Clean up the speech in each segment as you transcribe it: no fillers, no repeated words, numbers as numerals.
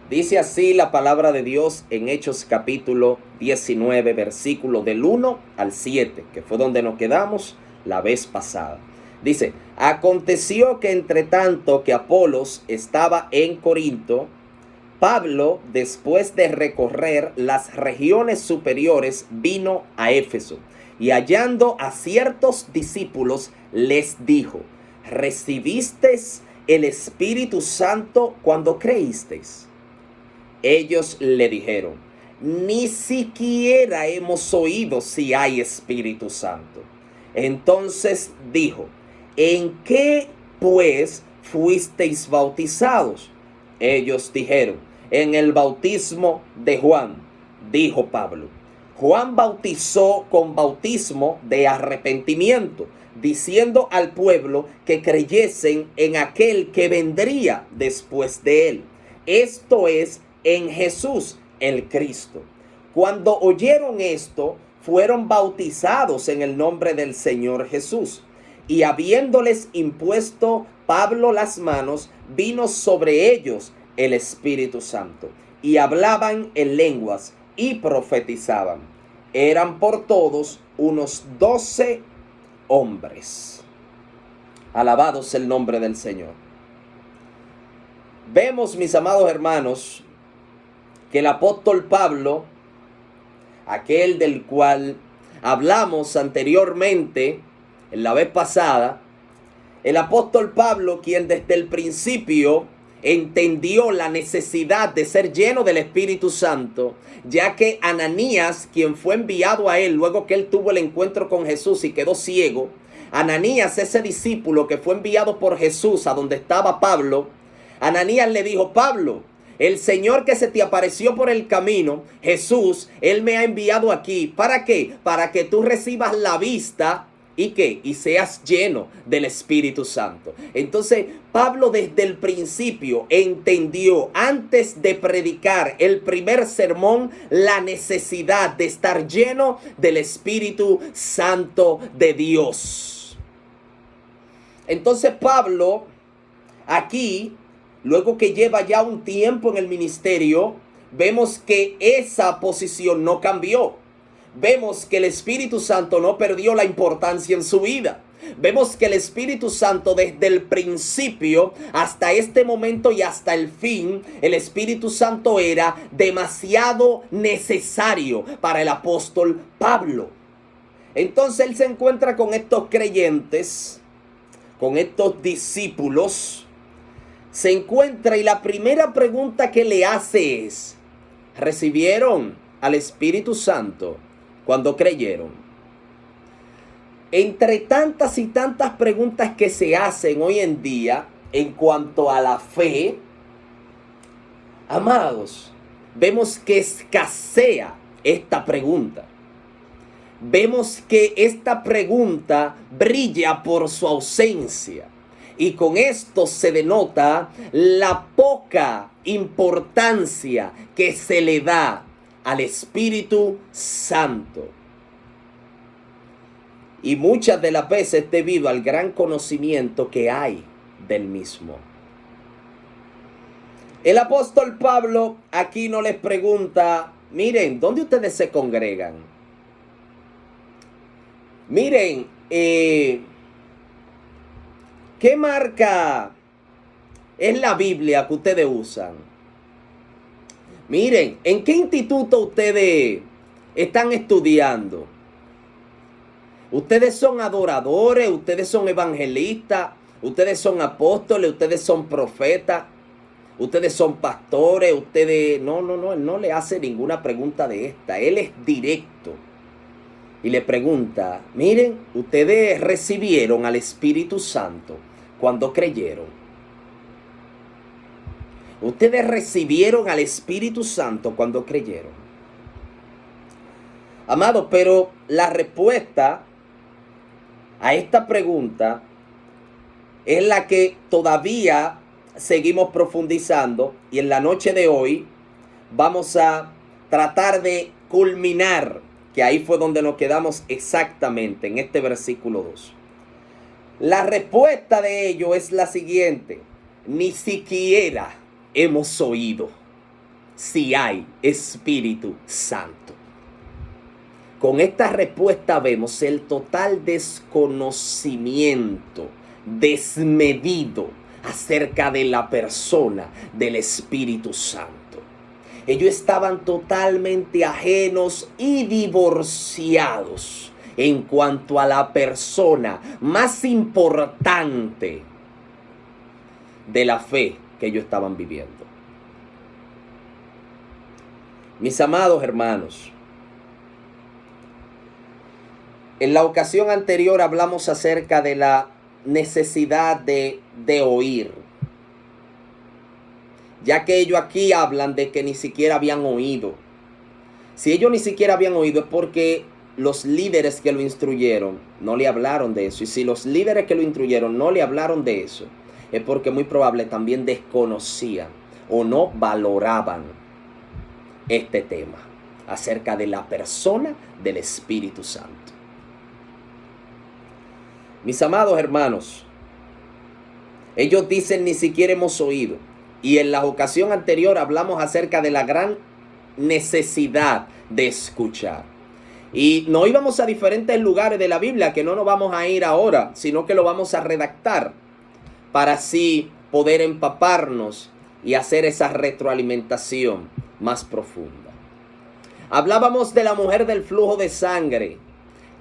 Dice así la palabra de Dios en Hechos capítulo 19, versículo del 1 al 7, que fue donde nos quedamos la vez pasada. Dice: aconteció que entre tanto que Apolos estaba en Corinto, Pablo, después de recorrer las regiones superiores, vino a Éfeso, y hallando a ciertos discípulos, les dijo: ¿recibisteis el Espíritu Santo cuando creísteis? Ellos le dijeron: ni siquiera hemos oído si hay Espíritu Santo. Entonces dijo: ¿en qué pues fuisteis bautizados? Ellos dijeron: en el bautismo de Juan. Dijo Pablo: Juan bautizó con bautismo de arrepentimiento, diciendo al pueblo que creyesen en aquel que vendría después de él, esto es, en Jesús el Cristo. Cuando oyeron esto, fueron bautizados en el nombre del Señor Jesús. Y habiéndoles impuesto Pablo las manos, vino sobre ellos el Espíritu Santo, y hablaban en lenguas y profetizaban. Eran por todos unos 12 hombres. Alabado sea el nombre del Señor. Vemos, mis amados hermanos, que el apóstol Pablo, aquel del cual hablamos anteriormente, en la vez pasada, el apóstol Pablo, quien desde el principio entendió la necesidad de ser lleno del Espíritu Santo, ya que Ananías, quien fue enviado a él luego que él tuvo el encuentro con Jesús y quedó ciego, Ananías, ese discípulo que fue enviado por Jesús a donde estaba Pablo, Ananías le dijo: Pablo, el Señor que se te apareció por el camino, Jesús, Él me ha enviado aquí. ¿Para qué? Para que tú recibas la vista y ¿qué? Y seas lleno del Espíritu Santo. Entonces, Pablo desde el principio entendió, antes de predicar el primer sermón, la necesidad de estar lleno del Espíritu Santo de Dios. Entonces, Pablo, aquí, luego que lleva ya un tiempo en el ministerio, vemos que esa posición no cambió. Vemos que el Espíritu Santo no perdió la importancia en su vida. Vemos que el Espíritu Santo desde el principio hasta este momento y hasta el fin, el Espíritu Santo era demasiado necesario para el apóstol Pablo. Entonces él se encuentra con estos creyentes, con estos discípulos, se encuentra y la primera pregunta que le hace es: ¿recibieron al Espíritu Santo cuando creyeron? Entre tantas y tantas preguntas que se hacen hoy en día en cuanto a la fe, amados, vemos que escasea esta pregunta. Vemos que esta pregunta brilla por su ausencia. Y con esto se denota la poca importancia que se le da al Espíritu Santo. Y muchas de las veces debido al gran conocimiento que hay del mismo. El apóstol Pablo aquí no les pregunta: miren, ¿dónde ustedes se congregan? Miren, ¿qué marca es la Biblia que ustedes usan? Miren, ¿en qué instituto ustedes están estudiando? Ustedes son adoradores, ustedes son evangelistas, ustedes son apóstoles, ustedes son profetas, ustedes son pastores, ustedes... No, él no le hace ninguna pregunta de esta, él es directo. Y le pregunta: miren, ustedes recibieron al Espíritu Santo cuando creyeron. Ustedes recibieron al Espíritu Santo cuando creyeron. Amados, pero la respuesta a esta pregunta es la que todavía seguimos profundizando, y en la noche de hoy vamos a tratar de culminar, que ahí fue donde nos quedamos exactamente, en este versículo 2. La respuesta de ello es la siguiente: ni siquiera hemos oído. si hay Espíritu Santo? Con esta respuesta vemos el total desconocimiento desmedido acerca de la persona del Espíritu Santo. Ellos estaban totalmente ajenos y divorciados en cuanto a la persona más importante de la fe que ellos estaban viviendo. Mis amados hermanos, en la ocasión anterior hablamos acerca de la necesidad de oír, ya que ellos aquí hablan de que ni siquiera habían oído. Si ellos ni siquiera habían oído es porque los líderes que lo instruyeron no le hablaron de eso. Y si los líderes que lo instruyeron no le hablaron de eso, es porque muy probable también desconocían o no valoraban este tema acerca de la persona del Espíritu Santo. Mis amados hermanos, ellos dicen ni siquiera hemos oído. Y en la ocasión anterior hablamos acerca de la gran necesidad de escuchar. Y nos íbamos a diferentes lugares de la Biblia que no nos vamos a ir ahora, sino que lo vamos a redactar para así poder empaparnos y hacer esa retroalimentación más profunda. Hablábamos de la mujer del flujo de sangre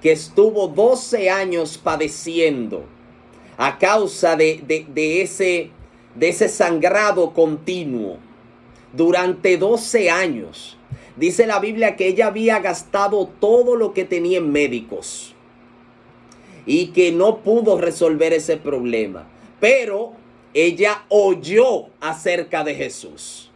que estuvo 12 años padeciendo a causa de ese sangrado continuo durante 12 años. Dice la Biblia que ella había gastado todo lo que tenía en médicos y que no pudo resolver ese problema. Pero ella oyó acerca de Jesús.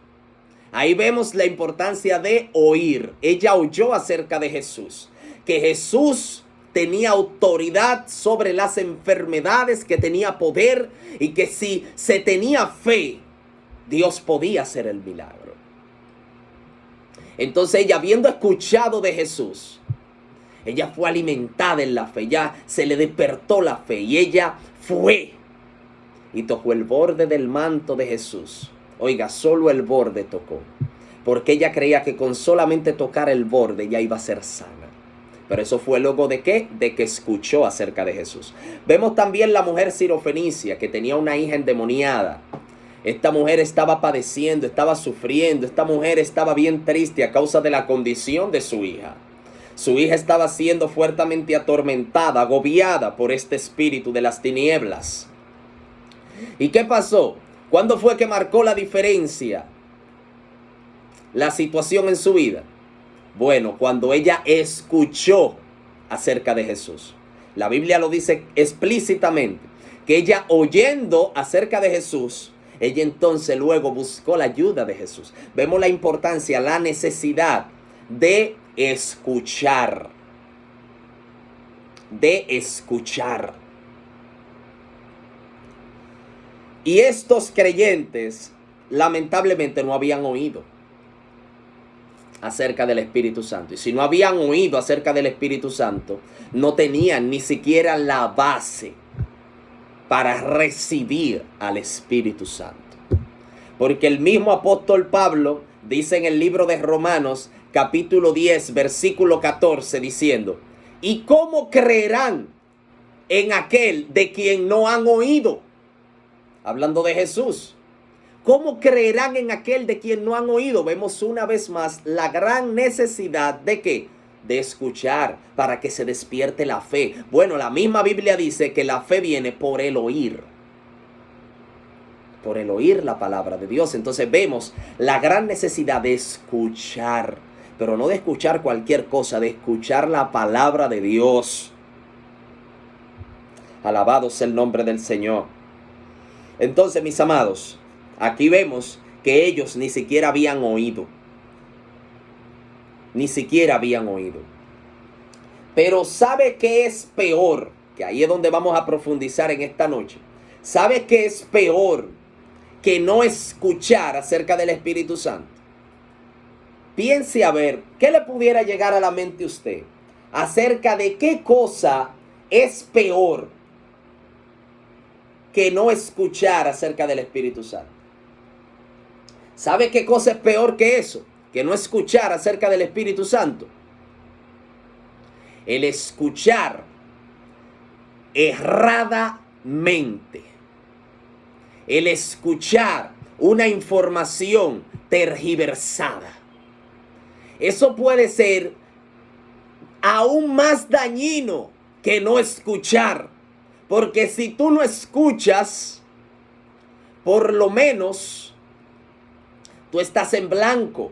Ahí vemos la importancia de oír. Ella oyó acerca de Jesús. Que Jesús tenía autoridad sobre las enfermedades, que tenía poder y que si se tenía fe, Dios podía hacer el milagro. Entonces ella, habiendo escuchado de Jesús, ella fue alimentada en la fe, ya se le despertó la fe y ella fue y tocó el borde del manto de Jesús. Oiga, solo el borde tocó, porque ella creía que con solamente tocar el borde ya iba a ser sana. Pero eso fue luego de ¿qué? De que escuchó acerca de Jesús. Vemos también la mujer sirofenicia que tenía una hija endemoniada. Esta mujer estaba padeciendo, estaba sufriendo. Esta mujer estaba bien triste a causa de la condición de su hija. Su hija estaba siendo fuertemente atormentada, agobiada por este espíritu de las tinieblas. ¿Y qué pasó? ¿Cuándo fue que marcó la diferencia la situación en su vida? Bueno, cuando ella escuchó acerca de Jesús. La Biblia lo dice explícitamente, que ella oyendo acerca de Jesús, ella entonces luego buscó la ayuda de Jesús. Vemos la importancia, la necesidad de escuchar. De escuchar. Y estos creyentes lamentablemente no habían oído acerca del Espíritu Santo. Y si no habían oído acerca del Espíritu Santo, no tenían ni siquiera la base para recibir al Espíritu Santo. Porque el mismo apóstol Pablo dice en el libro de Romanos, capítulo 10, versículo 14, diciendo: ¿y cómo creerán en aquel de quien no han oído? Hablando de Jesús. ¿Cómo creerán en aquel de quien no han oído? Vemos una vez más la gran necesidad de ¿qué? De escuchar para que se despierte la fe. Bueno, la misma Biblia dice que la fe viene por el oír. Por el oír la palabra de Dios. Entonces vemos la gran necesidad de escuchar. Pero no de escuchar cualquier cosa, de escuchar la palabra de Dios. Alabado sea el nombre del Señor. Entonces, mis amados, aquí vemos que ellos ni siquiera habían oído. Ni siquiera habían oído. Pero ¿sabe qué es peor? Que ahí es donde vamos a profundizar en esta noche. ¿Sabe qué es peor que no escuchar acerca del Espíritu Santo? Piense a ver, ¿qué le pudiera llegar a la mente a usted acerca de qué cosa es peor que no escuchar acerca del Espíritu Santo? ¿Sabe qué cosa es peor que eso? Que no escuchar acerca del Espíritu Santo. El escuchar erradamente. El escuchar una información tergiversada. Eso puede ser aún más dañino que no escuchar. Porque si tú no escuchas, por lo menos tú estás en blanco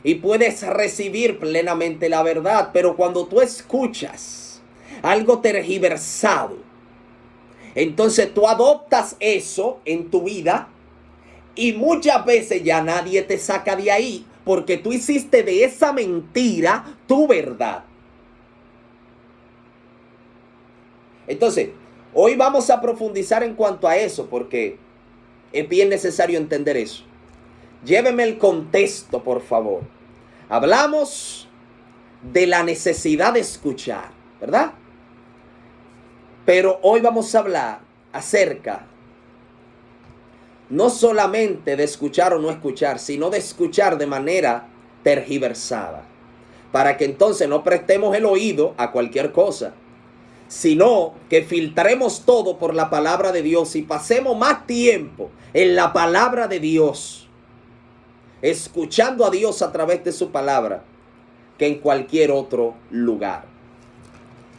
y puedes recibir plenamente la verdad. Pero cuando tú escuchas algo tergiversado, entonces tú adoptas eso en tu vida y muchas veces ya nadie te saca de ahí porque tú hiciste de esa mentira tu verdad. Entonces, hoy vamos a profundizar en cuanto a eso porque es bien necesario entender eso. Lléveme el contexto, por favor. Hablamos de la necesidad de escuchar, ¿verdad? Pero hoy vamos a hablar acerca no solamente de escuchar o no escuchar, sino de escuchar de manera tergiversada. Para que entonces no prestemos el oído a cualquier cosa, sino que filtremos todo por la palabra de Dios y pasemos más tiempo en la palabra de Dios, escuchando a Dios a través de su palabra, que en cualquier otro lugar.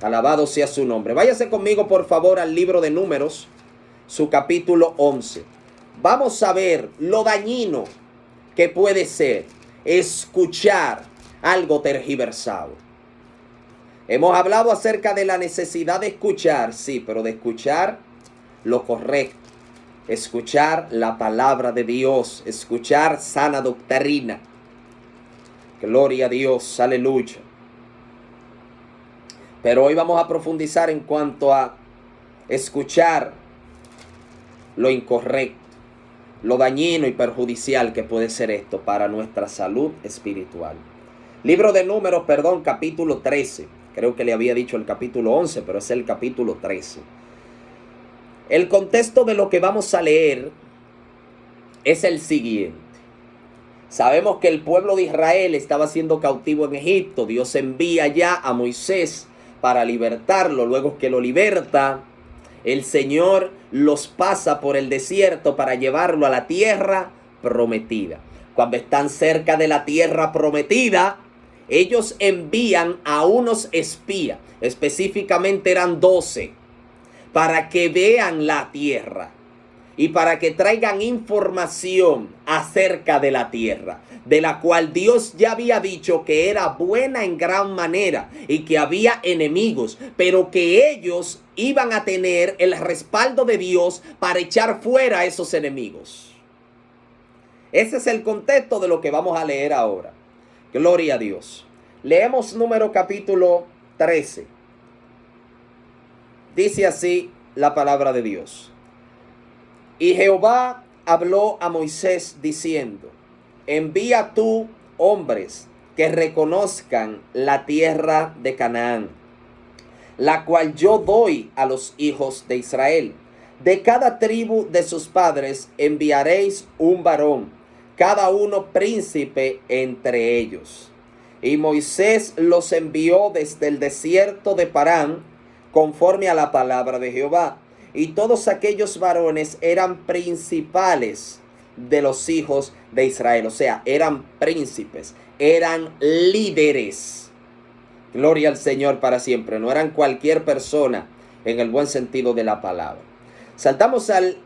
Alabado sea su nombre. Váyase conmigo, por favor, al libro de Números, su capítulo 11. Vamos a ver lo dañino que puede ser escuchar algo tergiversado. Hemos hablado acerca de la necesidad de escuchar, sí, pero de escuchar lo correcto. Escuchar la palabra de Dios, escuchar sana doctrina. Gloria a Dios, aleluya. Pero hoy vamos a profundizar en cuanto a escuchar lo incorrecto, lo dañino y perjudicial que puede ser esto para nuestra salud espiritual. Libro de Números, capítulo 13. Creo que le había dicho el capítulo 11, pero es el capítulo 13. El contexto de lo que vamos a leer es el siguiente. Sabemos que el pueblo de Israel estaba siendo cautivo en Egipto. Dios envía ya a Moisés para libertarlo. Luego que lo liberta, el Señor los pasa por el desierto para llevarlo a la tierra prometida. Cuando están cerca de la tierra prometida, ellos envían a unos espías, específicamente eran 12, para que vean la tierra y para que traigan información acerca de la tierra, de la cual Dios ya había dicho que era buena en gran manera y que había enemigos, pero que ellos iban a tener el respaldo de Dios para echar fuera a esos enemigos. Ese es el contexto de lo que vamos a leer ahora. Gloria a Dios. Leemos Número capítulo 13. Dice así la palabra de Dios. Y Jehová habló a Moisés diciendo: envía tú hombres que reconozcan la tierra de Canaán, la cual yo doy a los hijos de Israel. De cada tribu de sus padres enviaréis un varón, cada uno príncipe entre ellos. Y Moisés los envió desde el desierto de Parán, conforme a la palabra de Jehová. Y todos aquellos varones eran principales de los hijos de Israel. O sea, eran príncipes, eran líderes. Gloria al Señor para siempre. No eran cualquier persona en el buen sentido de la palabra. Saltamos al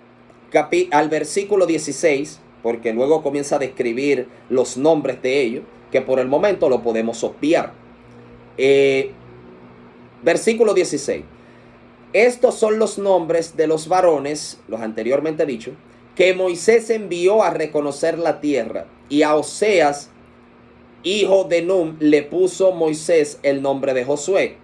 versículo 16, porque luego comienza a describir los nombres de ellos, que por el momento lo podemos obviar. Versículo 16. Estos son los nombres de los varones, los anteriormente dichos, que Moisés envió a reconocer la tierra. Y a Oseas, hijo de Num, le puso Moisés el nombre de Josué.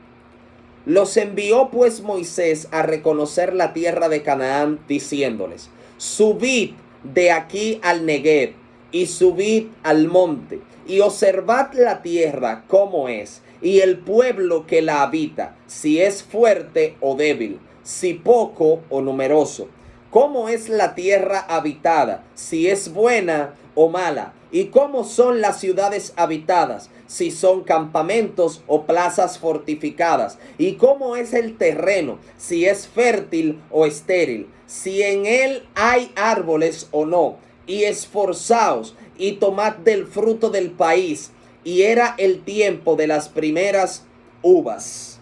Los envió pues Moisés a reconocer la tierra de Canaán, diciéndoles: subid de aquí al Negev y subid al monte y observad la tierra cómo es, y el pueblo que la habita, si es fuerte o débil, si poco o numeroso. ¿Cómo es la tierra habitada? Si es buena o mala. ¿Y cómo son las ciudades habitadas? Si son campamentos o plazas fortificadas. ¿Y cómo es el terreno? Si es fértil o estéril. Si en él hay árboles o no. Y esforzaos y tomad del fruto del país. Y era el tiempo de las primeras uvas.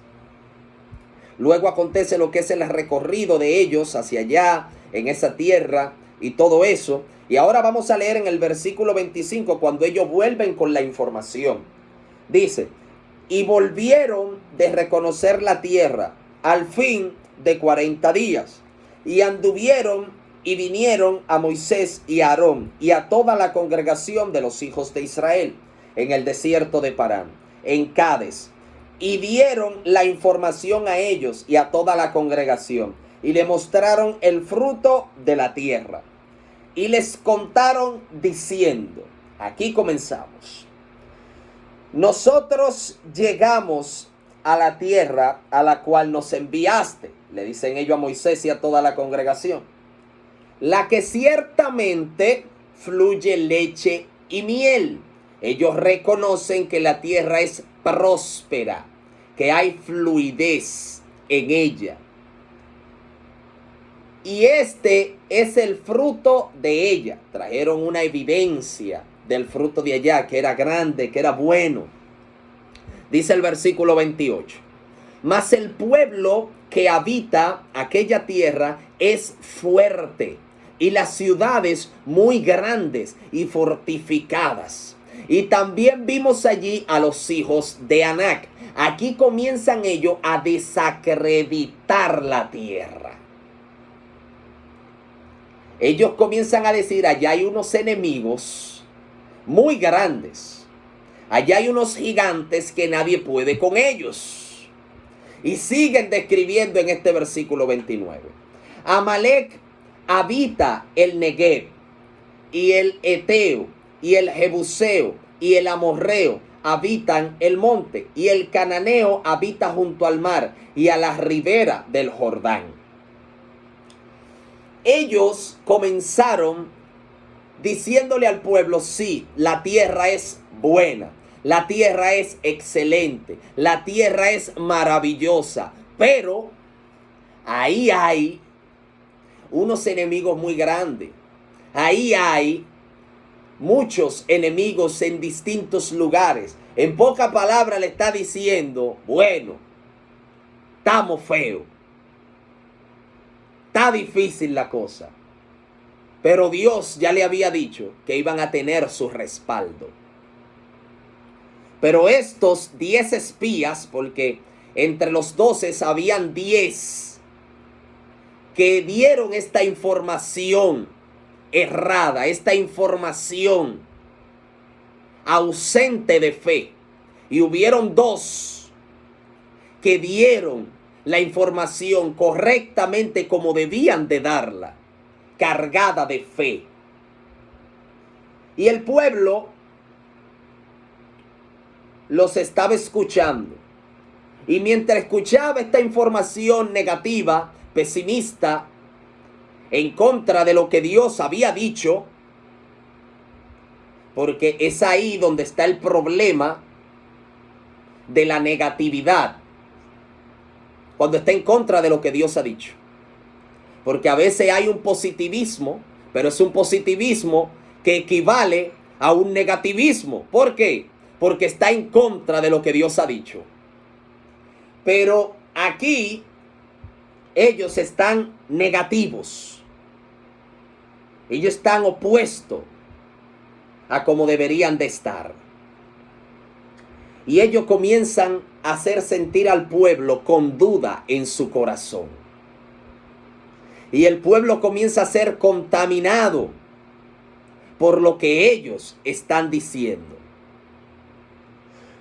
Luego acontece lo que es el recorrido de ellos hacia allá, en esa tierra y todo eso. Y ahora vamos a leer en el versículo 25 cuando ellos vuelven con la información. Dice, y volvieron de reconocer la tierra al fin de 40 días. Y anduvieron y vinieron a Moisés y a Aarón y a toda la congregación de los hijos de Israel en el desierto de Parán, en Cades. Y dieron la información a ellos y a toda la congregación. Y le mostraron el fruto de la tierra. Y les contaron diciendo, aquí comenzamos. Nosotros llegamos a la tierra a la cual nos enviaste, le dicen ellos a Moisés y a toda la congregación, la que ciertamente fluye leche y miel. Ellos reconocen que la tierra es próspera, que hay fluidez en ella. Y este es el fruto de ella. Trajeron una evidencia del fruto de allá, que era grande, que era bueno. Dice el versículo 28. Mas el pueblo que habita aquella tierra es fuerte, y las ciudades muy grandes y fortificadas. Y también vimos allí a los hijos de Anac. Aquí comienzan ellos a desacreditar la tierra. Ellos comienzan a decir, allá hay unos enemigos muy grandes. Allá hay unos gigantes que nadie puede con ellos. Y siguen describiendo en este versículo 29. Amalek habita el Negev, y el Eteo, y el Jebuseo, y el Amorreo habitan el monte, y el Cananeo habita junto al mar, y a la ribera del Jordán. Ellos comenzaron diciéndole al pueblo, sí, la tierra es buena, la tierra es excelente, la tierra es maravillosa, pero ahí hay unos enemigos muy grandes. Ahí hay muchos enemigos en distintos lugares. En pocas palabras le está diciendo, bueno, estamos feos. Está difícil la cosa. Pero Dios ya le había dicho que iban a tener su respaldo. Pero estos 10 espías, porque entre los 12 habían 10 que dieron esta información errada, esta información ausente de fe. Y hubieron 2 que dieron la información correctamente como debían de darla, cargada de fe. Y el pueblo los estaba escuchando. Y mientras escuchaba esta información negativa, pesimista, en contra de lo que Dios había dicho, porque es ahí donde está el problema de la negatividad, cuando está en contra de lo que Dios ha dicho. Porque a veces hay un positivismo, pero es un positivismo que equivale a un negativismo. ¿Por qué? Porque está en contra de lo que Dios ha dicho. Pero aquí ellos están negativos. Ellos están opuestos a como deberían de estar. Y ellos comienzan a hacer sentir al pueblo con duda en su corazón. Y el pueblo comienza a ser contaminado por lo que ellos están diciendo.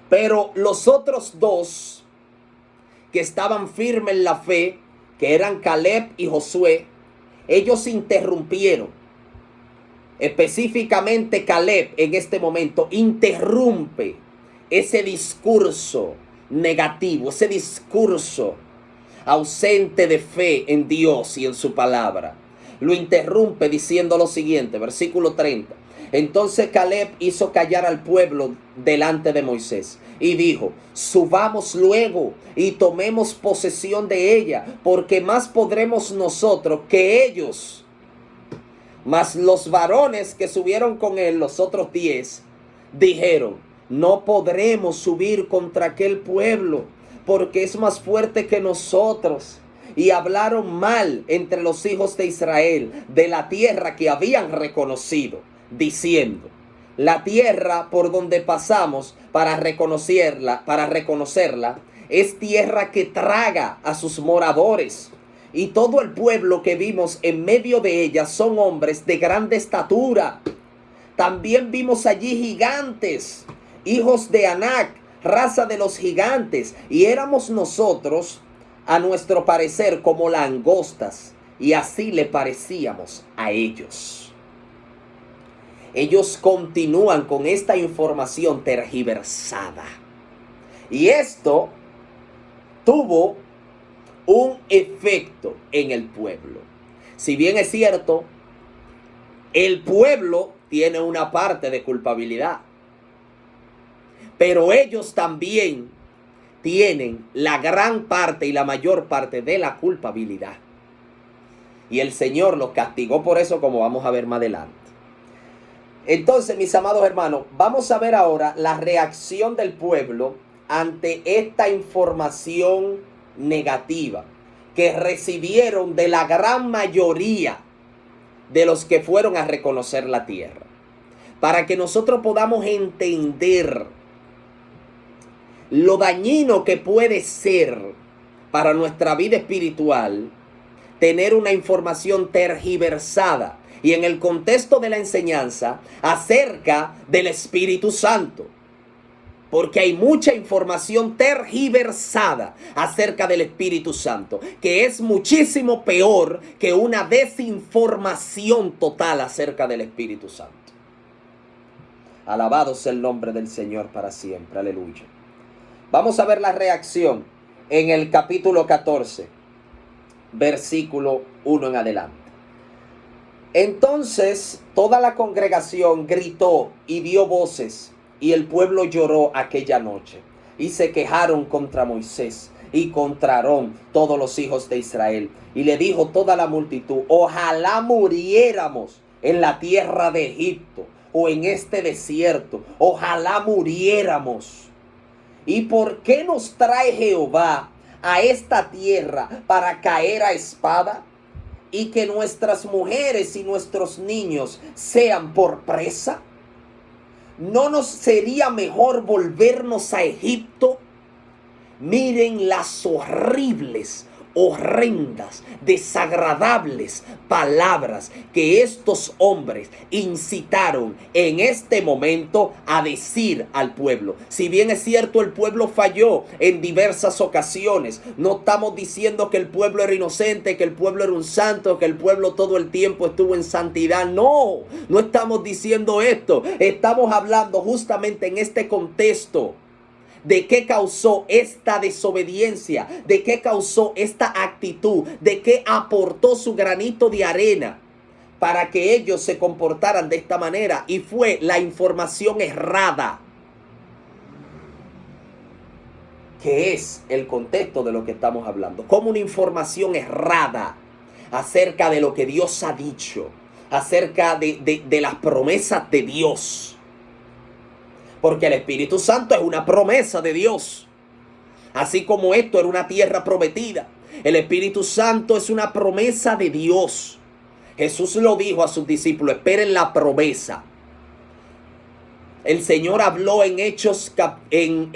Pero los otros 2 que estaban firmes en la fe, que eran Caleb y Josué, ellos interrumpieron. Específicamente Caleb en este momento interrumpe ese discurso negativo, ese discurso ausente de fe en Dios y en su palabra. lo interrumpe diciendo lo siguiente, versículo 30. Entonces Caleb hizo callar al pueblo delante de Moisés y dijo: subamos luego y tomemos posesión de ella, porque más podremos nosotros que ellos. Mas los varones que subieron con él, los otros 10, dijeron: no podremos subir contra aquel pueblo, porque es más fuerte que nosotros. Y hablaron mal entre los hijos de Israel de la tierra que habían reconocido, diciendo: la tierra por donde pasamos para reconocerla, es tierra que traga a sus moradores. Y todo el pueblo que vimos en medio de ella son hombres de grande estatura. También vimos allí gigantes, hijos de Anac, raza de los gigantes, y éramos nosotros, a nuestro parecer, como langostas, y así le parecíamos a ellos. Ellos continúan con esta información tergiversada. Y esto tuvo un efecto en el pueblo. Si bien es cierto, el pueblo tiene una parte de culpabilidad, pero ellos también tienen la gran parte y la mayor parte de la culpabilidad. Y el Señor los castigó por eso, como vamos a ver más adelante. Entonces, mis amados hermanos, vamos a ver ahora la reacción del pueblo ante esta información negativa que recibieron de la gran mayoría de los que fueron a reconocer la tierra. Para que nosotros podamos entender lo dañino que puede ser para nuestra vida espiritual tener una información tergiversada y en el contexto de la enseñanza acerca del Espíritu Santo. Porque hay mucha información tergiversada acerca del Espíritu Santo, que es muchísimo peor que una desinformación total acerca del Espíritu Santo. Alabado sea el nombre del Señor para siempre. Aleluya. Vamos a ver la reacción en el capítulo 14, versículo 1 en adelante. Entonces toda la congregación gritó y dio voces, y el pueblo lloró aquella noche, y se quejaron contra Moisés y contra Aarón todos los hijos de Israel. Y le dijo toda la multitud: ojalá muriéramos en la tierra de Egipto o en este desierto, ojalá muriéramos. ¿Y por qué nos trae Jehová a esta tierra para caer a espada? Y que nuestras mujeres y nuestros niños sean por presa. ¿No nos sería mejor volvernos a Egipto? Miren las horribles, horrendas, desagradables palabras que estos hombres incitaron en este momento a decir al pueblo. Si bien es cierto, el pueblo falló en diversas ocasiones. No estamos diciendo que el pueblo era inocente, que el pueblo era un santo, que el pueblo todo el tiempo estuvo en santidad. No, no estamos diciendo esto. Estamos hablando justamente en este contexto de qué causó esta desobediencia, de qué causó esta actitud, de qué aportó su granito de arena para que ellos se comportaran de esta manera. Y fue la información errada, que es el contexto de lo que estamos hablando. Como una información errada acerca de lo que Dios ha dicho, acerca de las promesas de Dios. Porque el Espíritu Santo es una promesa de Dios. Así como esto era una tierra prometida, el Espíritu Santo es una promesa de Dios. Jesús lo dijo a sus discípulos: esperen la promesa. El Señor habló en Hechos, en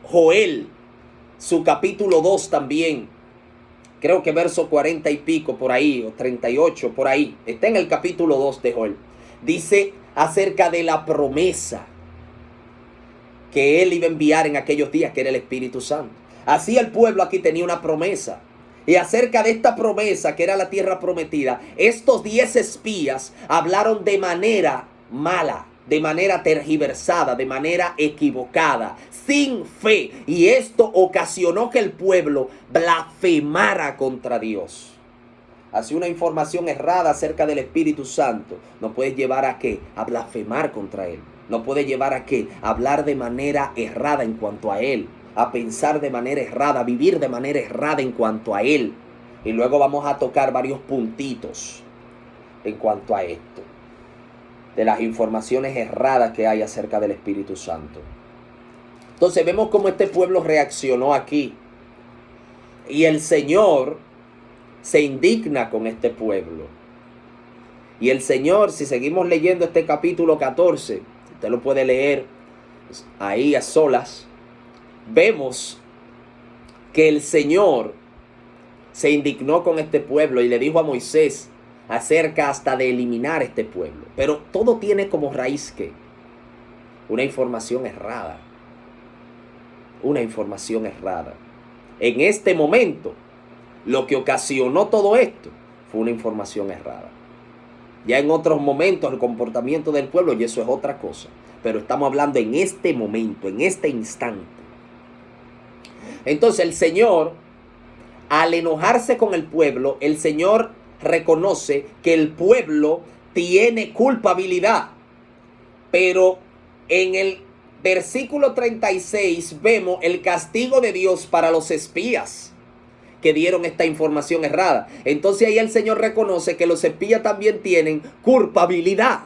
Joel, su capítulo 2 también. Creo que verso 40 y pico por ahí, o 38 por ahí. Está en el capítulo 2 de Joel. Dice acerca de la promesa que Él iba a enviar en aquellos días, que era el Espíritu Santo. Así el pueblo aquí tenía una promesa. Y acerca de esta promesa, que era la tierra prometida, estos 10 espías hablaron de manera mala, de manera tergiversada, de manera equivocada, sin fe. Y esto ocasionó que el pueblo blasfemara contra Dios. hacia una información errada acerca del Espíritu Santo, nos puede llevar a ¿qué? A blasfemar contra Él. Nos puede llevar a ¿qué? A hablar de manera errada en cuanto a Él, a pensar de manera errada, a vivir de manera errada en cuanto a Él. Y luego vamos a tocar varios puntitos en cuanto a esto, de las informaciones erradas que hay acerca del Espíritu Santo. Entonces vemos cómo este pueblo reaccionó aquí. Y el Señor se indigna con este pueblo. Y el Señor, si seguimos leyendo este capítulo 14, usted lo puede leer ahí a solas, vemos que el Señor se indignó con este pueblo y le dijo a Moisés acerca hasta de eliminar este pueblo. Pero todo tiene como raíz ¿qué? Una información errada. Una información errada. En este momento, lo que ocasionó todo esto fue una información errada. Ya en otros momentos el comportamiento del pueblo, y eso es otra cosa. Pero estamos hablando en este momento, en este instante. Entonces el Señor, al enojarse con el pueblo, el Señor reconoce que el pueblo tiene culpabilidad. Pero en el versículo 36 vemos el castigo de Dios para los espías que dieron esta información errada. Entonces ahí el Señor reconoce que los espías también tienen culpabilidad.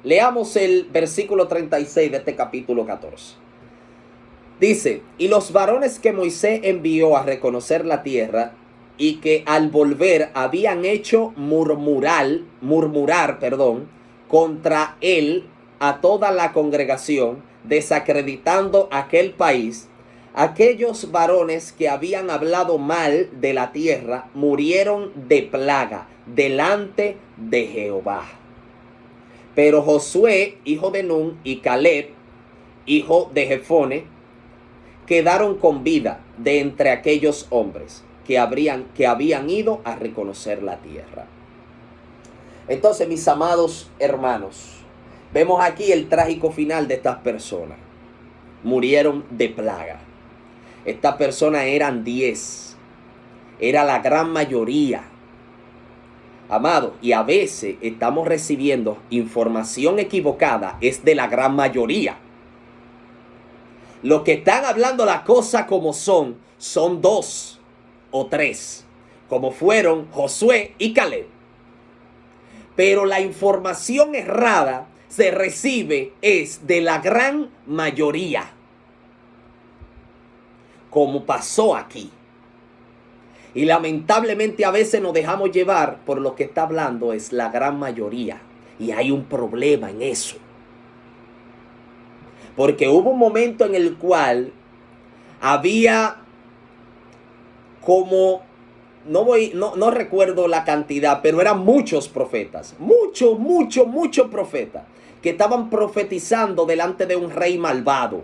Leamos el versículo 36 de este capítulo 14. Dice: y los varones que Moisés envió a reconocer la tierra y que al volver habían hecho murmurar, contra él a toda la congregación, desacreditando aquel país, aquellos varones que habían hablado mal de la tierra murieron de plaga delante de Jehová. Pero Josué, hijo de Nun, y Caleb, hijo de Jefone, quedaron con vida de entre aquellos hombres que habían ido a reconocer la tierra. Entonces, mis amados hermanos, vemos aquí el trágico final de estas personas. Murieron de plaga. Estas personas eran 10. Era la gran mayoría. Amados, y a veces estamos recibiendo información equivocada, es de la gran mayoría. Los que están hablando las cosas como son 2 o 3, como fueron Josué y Caleb. Pero la información errada se recibe es de la gran mayoría, como pasó aquí. Y lamentablemente a veces nos dejamos llevar por lo que está hablando es la gran mayoría. Y hay un problema en eso. Porque hubo un momento en el cual había como, no recuerdo la cantidad, pero eran muchos profetas, muchos profetas que estaban profetizando delante de un rey malvado.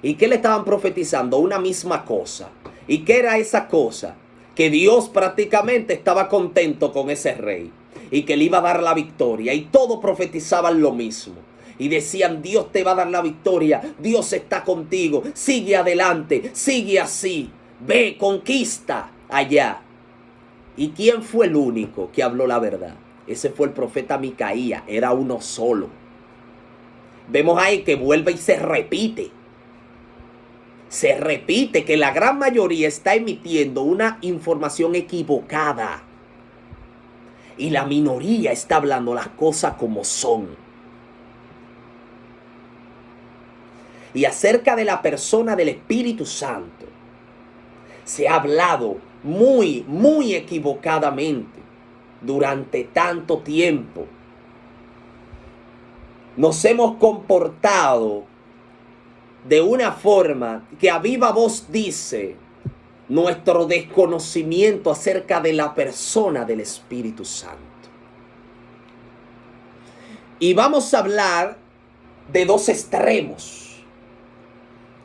¿Y qué le estaban profetizando? Una misma cosa. ¿Y qué era esa cosa? Que Dios prácticamente estaba contento con ese rey y que le iba a dar la victoria, y todos profetizaban lo mismo. Y decían: Dios te va a dar la victoria, Dios está contigo, sigue adelante, sigue así, ve, conquista allá. ¿Y quién fue el único que habló la verdad? Ese fue el profeta Micaías, era uno solo. Vemos ahí que vuelve y se repite. Se repite que la gran mayoría está emitiendo una información equivocada. Y la minoría está hablando las cosas como son. Y acerca de la persona del Espíritu Santo, se ha hablado muy equivocadamente durante tanto tiempo. Nos hemos comportado de una forma que a viva voz dice nuestro desconocimiento acerca de la persona del Espíritu Santo. Y vamos a hablar de 2 extremos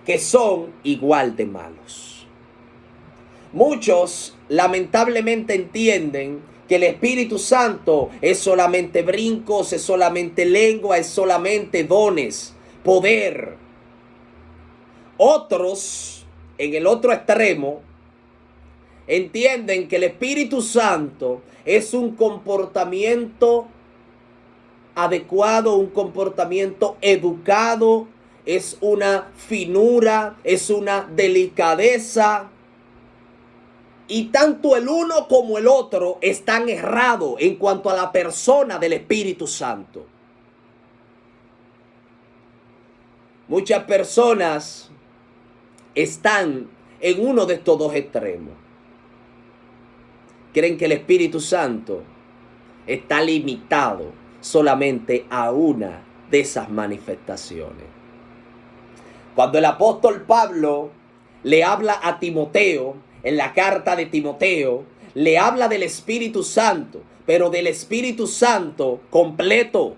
que son igual de malos. Muchos lamentablemente entienden que el Espíritu Santo es solamente brincos, es solamente lengua, es solamente dones, poder. Otros, en el otro extremo, entienden que el Espíritu Santo es un comportamiento adecuado, un comportamiento educado, es una finura, es una delicadeza. Y tanto el uno como el otro están errados en cuanto a la persona del Espíritu Santo. Muchas personas están en uno de estos dos extremos. Creen que el Espíritu Santo está limitado solamente a una de esas manifestaciones. Cuando el apóstol Pablo le habla a Timoteo, en la carta de Timoteo, le habla del Espíritu Santo, pero del Espíritu Santo completo.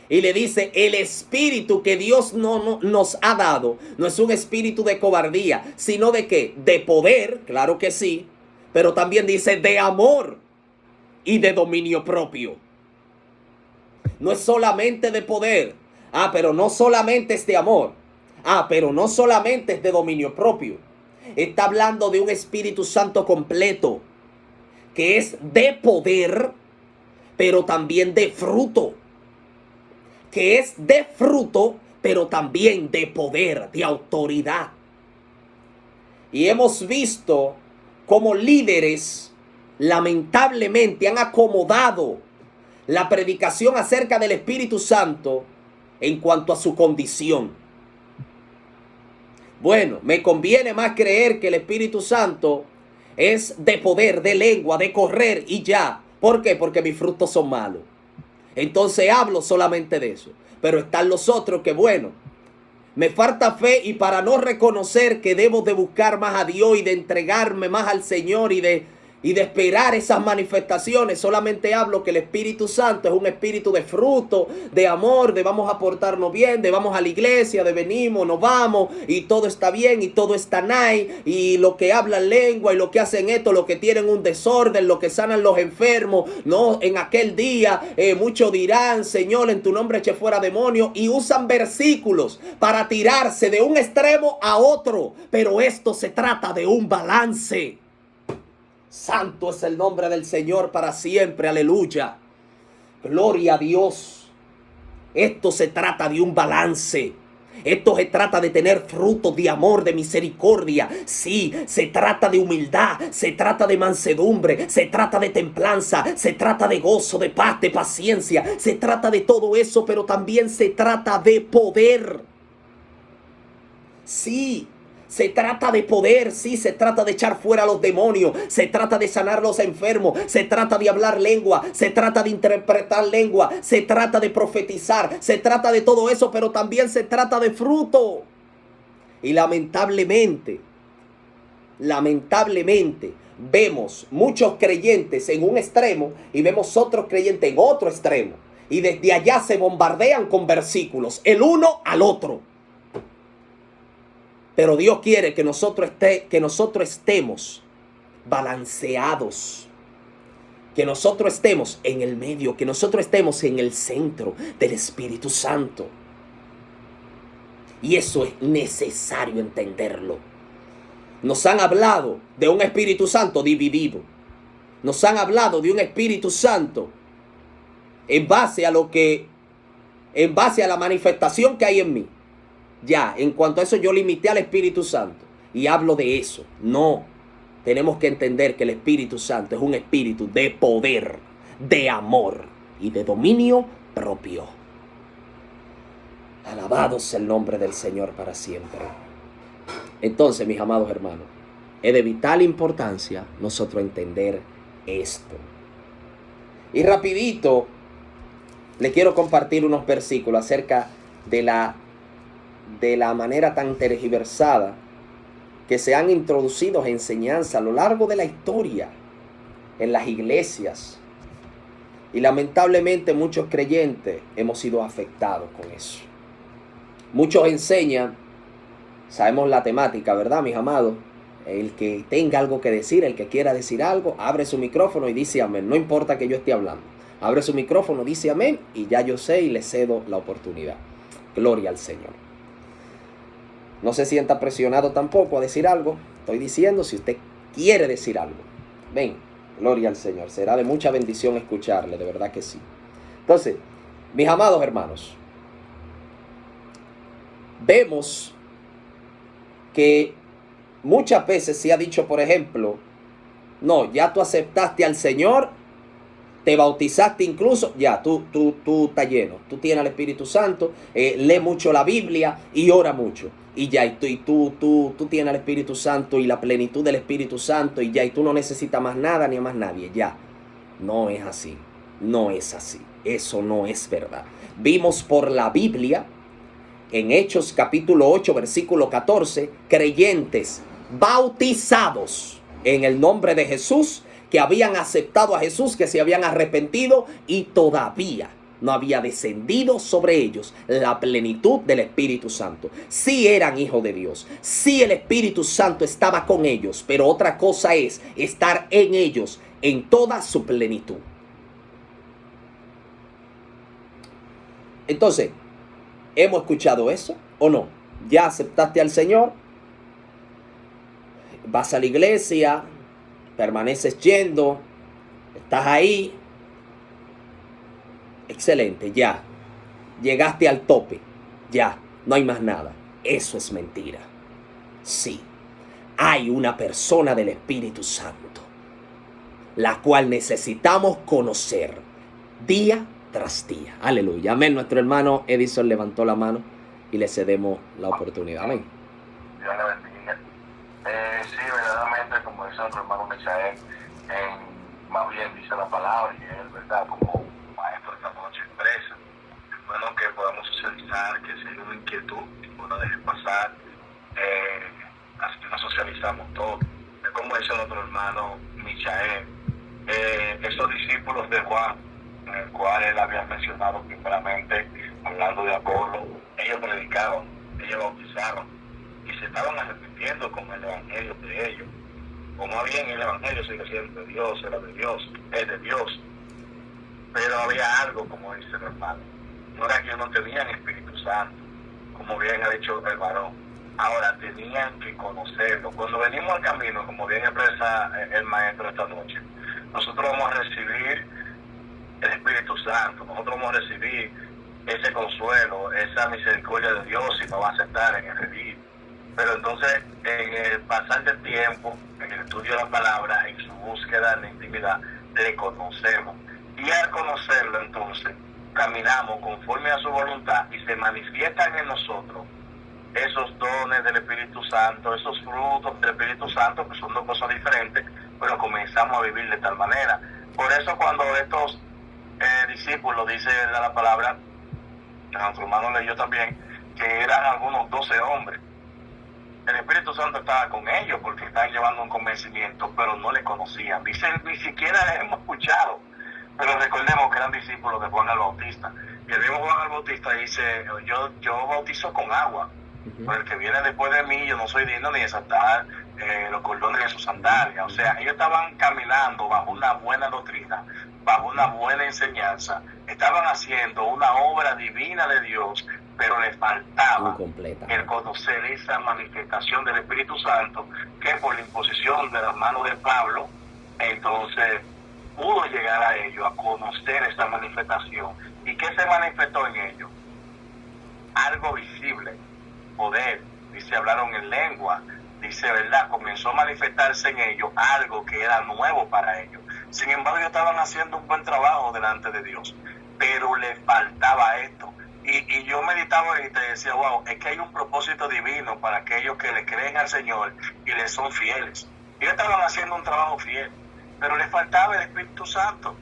Y le dice, el espíritu que Dios nos ha dado no es un espíritu de cobardía, sino de ¿qué? De poder, claro que sí, pero también dice de amor y de dominio propio. No es solamente de poder, pero no solamente es de amor, pero no solamente es de dominio propio. Está hablando de un Espíritu Santo completo, que es de poder, pero también de fruto. Que es de fruto, pero también de poder, de autoridad. Y hemos visto cómo líderes lamentablemente han acomodado la predicación acerca del Espíritu Santo en cuanto a su condición. Bueno, me conviene más creer que el Espíritu Santo es de poder, de lengua, de correr y ya. ¿Por qué? Porque mis frutos son malos. Entonces hablo solamente de eso. Pero están los otros que, bueno, me falta fe y para no reconocer que debo de buscar más a Dios y de entregarme más al Señor y de esperar esas manifestaciones, solamente hablo que el Espíritu Santo es un espíritu de fruto, de amor, de vamos a portarnos bien, de vamos a la iglesia, de venimos, nos vamos y todo está bien y todo está nice y lo que hablan lengua y lo que hacen esto, lo que tienen un desorden, lo que sanan los enfermos, no, en aquel día muchos dirán, Señor, en tu nombre eché fuera demonios y usan versículos para tirarse de un extremo a otro, pero esto se trata de un balance. Santo es el nombre del Señor para siempre, aleluya. Gloria a Dios. Esto se trata de un balance. Esto se trata de tener frutos de amor, de misericordia. Sí, se trata de humildad, se trata de mansedumbre, se trata de templanza, se trata de gozo, de paz, de paciencia. Se trata de todo eso, pero también se trata de poder. Sí. Se trata de poder, sí, se trata de echar fuera a los demonios, se trata de sanar a los enfermos, se trata de hablar lengua, se trata de interpretar lengua, se trata de profetizar, se trata de todo eso, pero también se trata de fruto. Y lamentablemente, vemos muchos creyentes en un extremo y vemos otros creyentes en otro extremo. Y desde allá se bombardean con versículos, el uno al otro. Pero Dios quiere que nosotros estemos balanceados. Que nosotros estemos en el medio. Que nosotros estemos en el centro del Espíritu Santo. Y eso es necesario entenderlo. Nos han hablado de un Espíritu Santo dividido. Nos han hablado de un Espíritu Santo en base a la manifestación que hay en mí. Ya, en cuanto a eso yo limité al Espíritu Santo y hablo de eso. No, tenemos que entender que el Espíritu Santo es un espíritu de poder, de amor y de dominio propio. Alabado sea el nombre del Señor para siempre. Entonces, mis amados hermanos, es de vital importancia nosotros entender esto. Y rapidito, le quiero compartir unos versículos acerca de la manera tan tergiversada que se han introducido enseñanzas a lo largo de la historia en las iglesias. Y lamentablemente muchos creyentes hemos sido afectados con eso. Muchos enseñan, sabemos la temática, ¿verdad, mis amados? El que tenga algo que decir, el que quiera decir algo, abre su micrófono y dice amén. No importa que yo esté hablando. Abre su micrófono, dice amén y ya yo sé y le cedo la oportunidad. Gloria al Señor. No se sienta presionado tampoco a decir algo. Estoy diciendo, si usted quiere decir algo. Ven, gloria al Señor. Será de mucha bendición escucharle, de verdad que sí. Entonces, mis amados hermanos, vemos que muchas veces se ha dicho, por ejemplo, no, ya tú aceptaste al Señor, te bautizaste incluso, ya, tú estás lleno, tú tienes al Espíritu Santo, lee mucho la Biblia y ora mucho. Y ya, y tú tienes al Espíritu Santo y la plenitud del Espíritu Santo y ya, y tú no necesitas más nada ni a más nadie, ya. No es así, no es así, eso no es verdad. Vimos por la Biblia, en Hechos capítulo 8, versículo 14, creyentes bautizados en el nombre de Jesús, que habían aceptado a Jesús, que se habían arrepentido y todavía no había descendido sobre ellos la plenitud del Espíritu Santo. Sí eran hijos de Dios, sí el Espíritu Santo estaba con ellos, pero otra cosa es estar en ellos en toda su plenitud. Entonces, ¿hemos escuchado eso o no? ¿Ya aceptaste al Señor? ¿Vas a la iglesia? ¿Permaneces yendo? ¿Estás ahí? Excelente, ya. Llegaste al tope. Ya, no hay más nada. Eso es mentira. Sí, hay una persona del Espíritu Santo, la cual necesitamos conocer día tras día. Aleluya. Amén. Nuestro hermano Edison levantó la mano y le cedemos la oportunidad. Amén. Dios le bendiga. Sí, verdaderamente, como dice nuestro hermano Michael, más bien dice la palabra, y es verdad, como maestro esta noche expresa. Es bueno que podamos socializar, que si hay una inquietud, no la deje pasar. Así nos socializamos todos. Es como dice nuestro hermano Michael, esos discípulos de Juan, en el cual él había mencionado primeramente, hablando de Apolo, ellos predicaban, ellos bautizaron y se estaban arrepintiendo con el evangelio de ellos. O más bien el evangelio sigue siendo de Dios, era de Dios, es de Dios. Pero había algo, como dice el hermano, no era que no tenían Espíritu Santo, como bien ha dicho el varón. Ahora tenían que conocerlo. Cuando venimos al camino, como bien expresa el maestro esta noche, nosotros vamos a recibir el Espíritu Santo, nosotros vamos a recibir ese consuelo, esa misericordia de Dios y nos va a aceptar en el revivir. Pero entonces, en el pasar del tiempo, en el estudio de la palabra, en su búsqueda de intimidad, le conocemos. Y al conocerlo, entonces, caminamos conforme a su voluntad y se manifiestan en nosotros esos dones del Espíritu Santo, esos frutos del Espíritu Santo, que son dos cosas diferentes, pero comenzamos a vivir de tal manera. Por eso cuando estos discípulos, dice la palabra, que nuestro hermano leyó también, que eran algunos 12 hombres, el Espíritu Santo estaba con ellos porque estaban llevando un convencimiento, pero no le conocían. Dicen, ni siquiera les hemos escuchado. Pero recordemos que eran discípulos de Juan el Bautista. Y el mismo Juan el Bautista dice, yo bautizo con agua. Pero el que viene después de mí, yo no soy digno ni de desatar los cordones de sus sandalias. O sea, ellos estaban caminando bajo una buena doctrina, bajo una buena enseñanza. Estaban haciendo una obra divina de Dios, pero les faltaba el conocer esa manifestación del Espíritu Santo, que por la imposición de las manos de Pablo, entonces pudo llegar a ellos, a conocer esta manifestación. ¿Y qué se manifestó en ellos? Algo visible, poder, dice, hablaron en lengua, dice, ¿verdad? Comenzó a manifestarse en ellos algo que era nuevo para ellos. Sin embargo, ellos estaban haciendo un buen trabajo delante de Dios, pero les faltaba esto. Y yo meditaba ahorita y decía, wow, es que hay un propósito divino para aquellos que le creen al Señor y le son fieles. Ellos estaban haciendo un trabajo fiel, pero les faltaba el Espíritu Santo.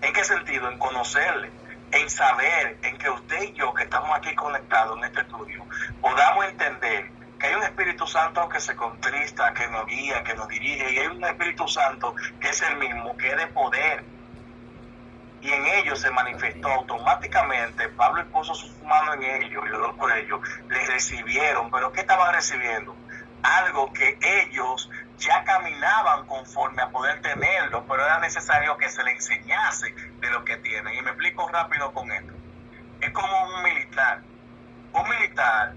¿En qué sentido? En conocerle, en saber, en que usted y yo, que estamos aquí conectados en este estudio, podamos entender que hay un Espíritu Santo que se contrista, que nos guía, que nos dirige, y hay un Espíritu Santo que es el mismo, que es de poder. Y en ellos se manifestó automáticamente. Pablo puso su mano en ellos y oró por ellos. Les recibieron, pero ¿qué estaban recibiendo? Algo que ellos ya caminaban conforme a poder tenerlo, pero era necesario que se le enseñase de lo que tienen. Y me explico rápido con esto. Es como un militar. Un militar,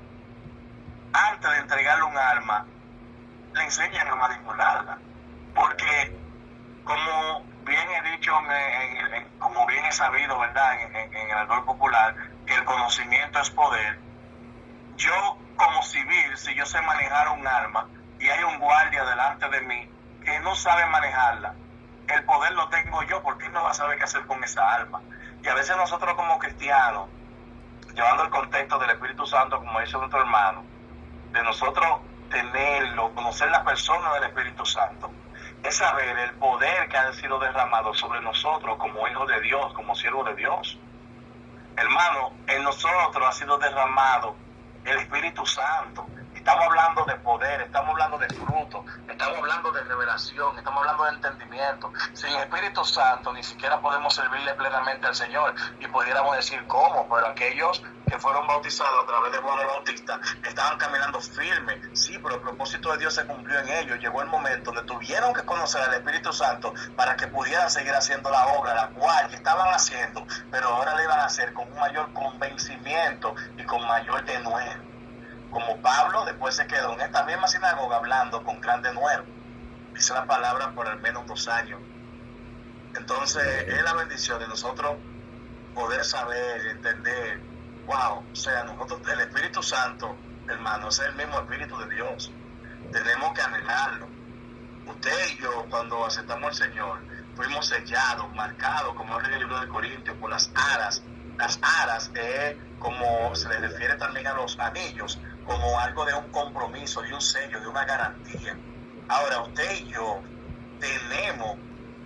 antes de entregarle un arma, le enseñan a manipularla. Porque, como bien he dicho, como bien he sabido, ¿verdad?, en el albur popular, que el conocimiento es poder. Yo, como civil, si yo sé manejar un arma y hay un guardia delante de mí que no sabe manejarla, el poder lo tengo yo, porque él no va a saber qué hacer con esa arma. Y a veces nosotros como cristianos, llevando el contexto del Espíritu Santo, como dice nuestro hermano, de nosotros tenerlo, conocer la persona del Espíritu Santo, es saber el poder que ha sido derramado sobre nosotros como hijos de Dios, como siervos de Dios. Hermano, en nosotros ha sido derramado el Espíritu Santo. Estamos hablando de poder, estamos hablando de fruto, estamos hablando de revelación, estamos hablando de entendimiento. Sin Espíritu Santo ni siquiera podemos servirle plenamente al Señor. Y pudiéramos decir cómo, pero aquellos que fueron bautizados a través de Juan el Bautista estaban caminando firme. Sí, pero el propósito de Dios se cumplió en ellos. Llegó el momento donde tuvieron que conocer al Espíritu Santo para que pudieran seguir haciendo la obra, la cual estaban haciendo, pero ahora la iban a hacer con un mayor convencimiento y con mayor denuedo. Como Pablo después se quedó en esta misma sinagoga hablando con gran denuedo. Dice la palabra por al menos 2 años. Entonces es la bendición de nosotros poder saber, entender, wow, o sea, nosotros, el Espíritu Santo, hermano, es el mismo Espíritu de Dios. Tenemos que anhelarlo. Usted y yo, cuando aceptamos al Señor, fuimos sellados, marcados, como habla en el libro de Corintios, por las aras. Las aras es como se le refiere también a los anillos, como algo de un compromiso, de un sello, de una garantía. Ahora, usted y yo tenemos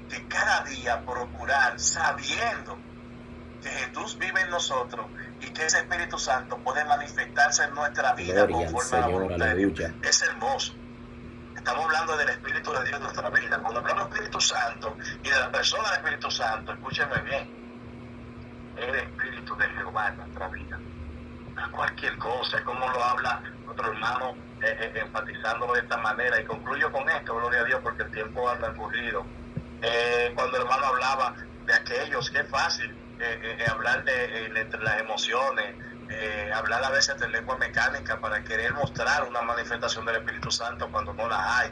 que cada día procurar, sabiendo que Jesús vive en nosotros y que ese Espíritu Santo puede manifestarse en nuestra vida conforme a la voluntad de Dios. Es hermoso. Estamos hablando del Espíritu de Dios en nuestra vida. Cuando hablamos del Espíritu Santo y de la persona del Espíritu Santo, escúchenme bien, el Espíritu de Jehová en nuestra vida. A cualquier cosa, es como lo habla nuestro hermano, enfatizándolo de esta manera. Y concluyo con esto, gloria a Dios, porque el tiempo ha transcurrido. Cuando el hermano hablaba de aquellos, que es fácil hablar entre las emociones, hablar a veces de lengua mecánica para querer mostrar una manifestación del Espíritu Santo cuando no la hay.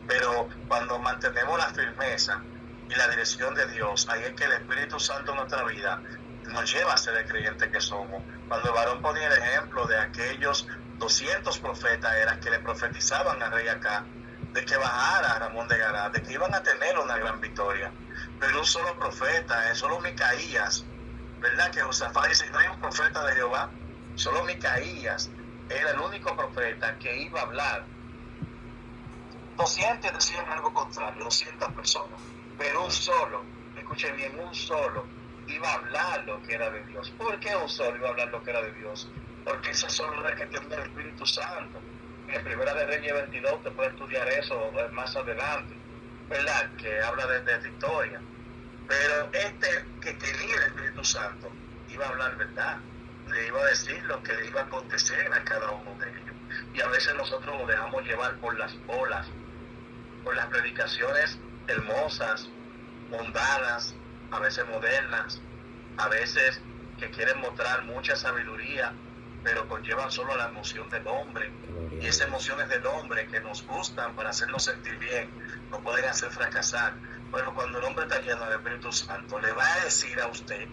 Pero cuando mantenemos la firmeza y la dirección de Dios, ahí es que el Espíritu Santo en nuestra vida nos lleva a ser el creyente que somos. Cuando el varón ponía el ejemplo de aquellos 200 profetas eran que le profetizaban al rey Acab de que bajara Ramón de Gará, de que iban a tener una gran victoria. Pero un solo profeta, solo Micaías, ¿verdad? Que Josafat dice, no hay un profeta de Jehová, solo Micaías era el único profeta que iba a hablar. 200 decían algo contrario, 200 personas, pero un solo, escuchen bien, un solo iba a hablar lo que era de Dios. ¿Por qué un solo iba a hablar lo que era de Dios? Porque ese solo era el que tenía el Espíritu Santo. En Primera de Reyes 22 te puedes estudiar eso más adelante, ¿verdad? Que habla de victoria. Pero este que tenía el Espíritu Santo iba a hablar verdad, le iba a decir lo que le iba a acontecer a cada uno de ellos. Y a veces nosotros nos dejamos llevar por las olas, por las predicaciones hermosas, mundanas, a veces modernas, a veces que quieren mostrar mucha sabiduría, pero conllevan solo la emoción del hombre. Y esas emociones del hombre que nos gustan para hacernos sentir bien, nos pueden hacer fracasar. Bueno, cuando el hombre está lleno del Espíritu Santo, le va a decir a usted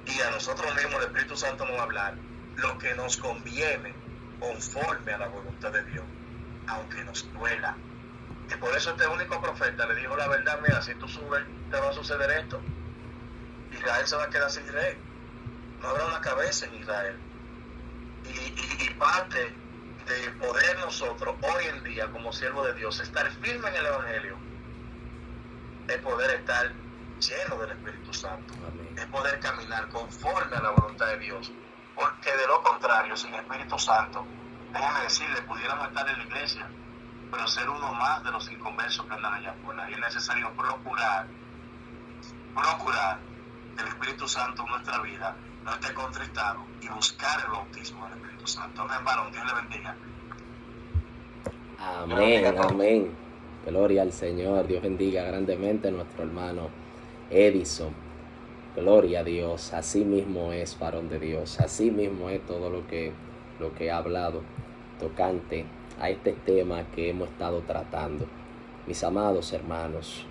y a nosotros mismos, el Espíritu Santo nos va a hablar lo que nos conviene conforme a la voluntad de Dios, aunque nos duela. Y por eso este único profeta le dijo la verdad: mira, si tú subes, te va a suceder esto. Israel se va a quedar sin rey. No habrá una cabeza en Israel. Y parte de poder nosotros hoy en día como siervos de Dios estar firme en el Evangelio es poder estar lleno del Espíritu Santo. Amén. Es poder caminar conforme a la voluntad de Dios, porque de lo contrario, sin Espíritu Santo, déjame decirle, pudiéramos estar en la iglesia, pero ser uno más de los inconversos que andan allá afuera. Y es necesario procurar que el Espíritu Santo en nuestra vida no esté contristado y buscar el bautismo del Espíritu Santo. Amén, varón, Dios le bendiga. Amén, amén. Gloria al Señor. Dios bendiga grandemente a nuestro hermano Edison. Gloria a Dios. Así mismo es, varón de Dios. Así mismo es todo lo que ha hablado tocante a este tema que hemos estado tratando. Mis amados hermanos,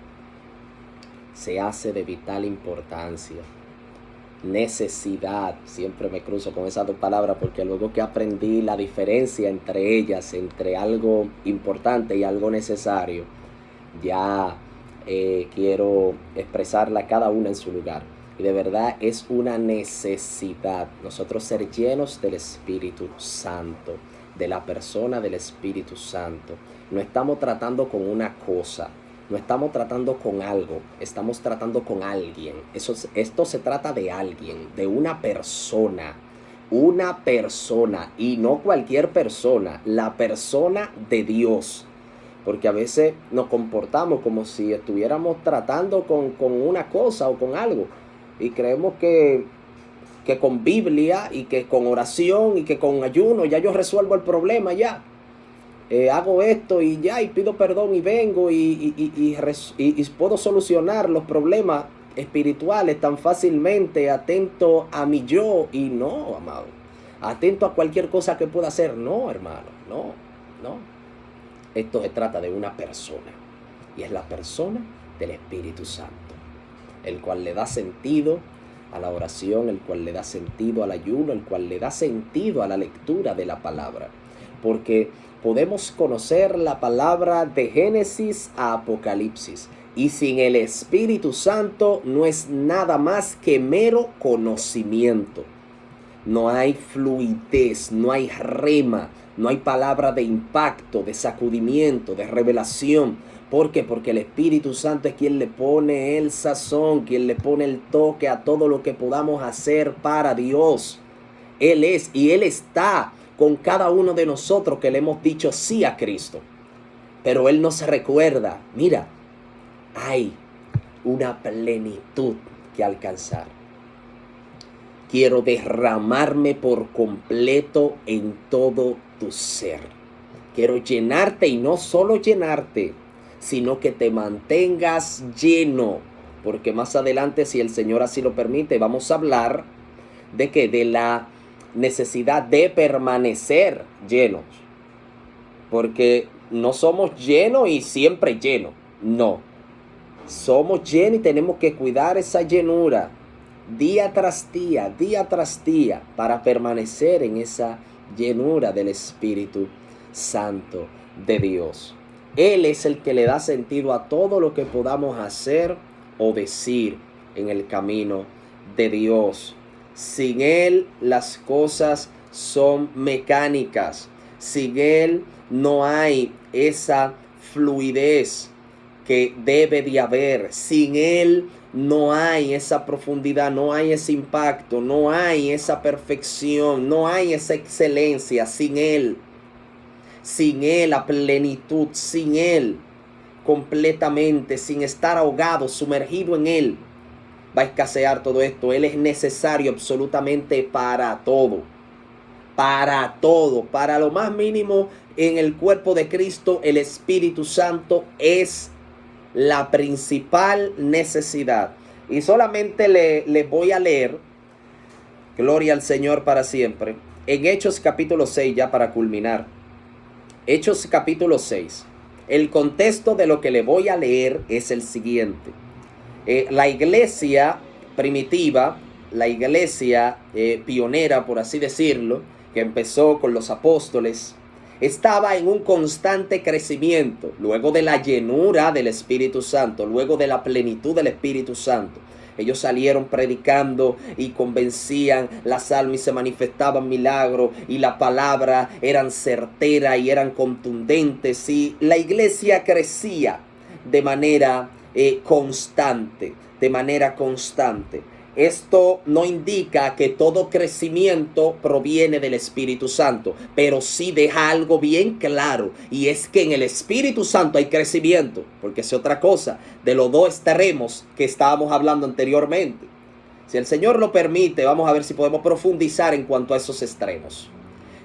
se hace de vital importancia, necesidad, siempre me cruzo con esas dos palabras porque luego que aprendí la diferencia entre ellas, entre algo importante y algo necesario, ya quiero expresarla cada una en su lugar. Y de verdad es una necesidad nosotros ser llenos del Espíritu Santo, de la persona del Espíritu Santo. No estamos tratando con una cosa, no estamos tratando con algo, estamos tratando con alguien. Esto se trata de alguien, de una persona, y no cualquier persona, la persona de Dios. Porque a veces nos comportamos como si estuviéramos tratando con una cosa o con algo. Y creemos que con Biblia y que con oración y que con ayuno ya yo resuelvo el problema ya. Hago esto y ya, y pido perdón y vengo y puedo solucionar los problemas espirituales tan fácilmente, atento a mi yo. Y no, amado, atento a cualquier cosa que pueda hacer. No, hermano, no. Esto se trata de una persona, y es la persona del Espíritu Santo, el cual le da sentido a la oración, el cual le da sentido al ayuno, el cual le da sentido a la lectura de la palabra. Porque podemos conocer la palabra de Génesis a Apocalipsis, y sin el Espíritu Santo no es nada más que mero conocimiento. No hay fluidez, no hay rema, no hay palabra de impacto, de sacudimiento, de revelación. ¿Por qué? Porque el Espíritu Santo es quien le pone el sazón, quien le pone el toque a todo lo que podamos hacer para Dios. Él es y Él está con cada uno de nosotros que le hemos dicho sí a Cristo. Pero Él nos recuerda, mira, hay una plenitud que alcanzar. Quiero derramarme por completo en todo tu ser. Quiero llenarte, y no solo llenarte, sino que te mantengas lleno. Porque más adelante, si el Señor así lo permite, vamos a hablar de que de la necesidad de permanecer llenos. Porque no somos llenos y siempre llenos. No. Somos llenos y tenemos que cuidar esa llenura día tras día, para permanecer en esa llenura del Espíritu Santo de Dios. Él es el que le da sentido a todo lo que podamos hacer o decir en el camino de Dios. Sin Él las cosas son mecánicas. Sin Él no hay esa fluidez que debe de haber. Sin Él no hay esa profundidad, no hay ese impacto, no hay esa perfección, no hay esa excelencia. Sin Él, la plenitud, sin Él, completamente, sin estar ahogado, sumergido en Él, va a escasear todo esto. Él es necesario absolutamente para todo, para lo más mínimo en el cuerpo de Cristo. El Espíritu Santo es la principal necesidad. Y solamente le voy a leer, gloria al Señor para siempre, en Hechos capítulo 6, ya para culminar. Hechos capítulo 6. El contexto de lo que le voy a leer es el siguiente. La iglesia primitiva, la iglesia pionera, por así decirlo, que empezó con los apóstoles, estaba en un constante crecimiento, luego de la llenura del Espíritu Santo, luego de la plenitud del Espíritu Santo. Ellos salieron predicando y convencían las almas y se manifestaban milagros, y la palabra eran certera y eran contundentes, y la iglesia crecía de manera constante. Esto no indica que todo crecimiento proviene del Espíritu Santo, pero sí deja algo bien claro, y es que en el Espíritu Santo hay crecimiento, porque es otra cosa de los dos extremos que estábamos hablando anteriormente. Si el Señor lo permite, vamos a ver si podemos profundizar en cuanto a esos extremos.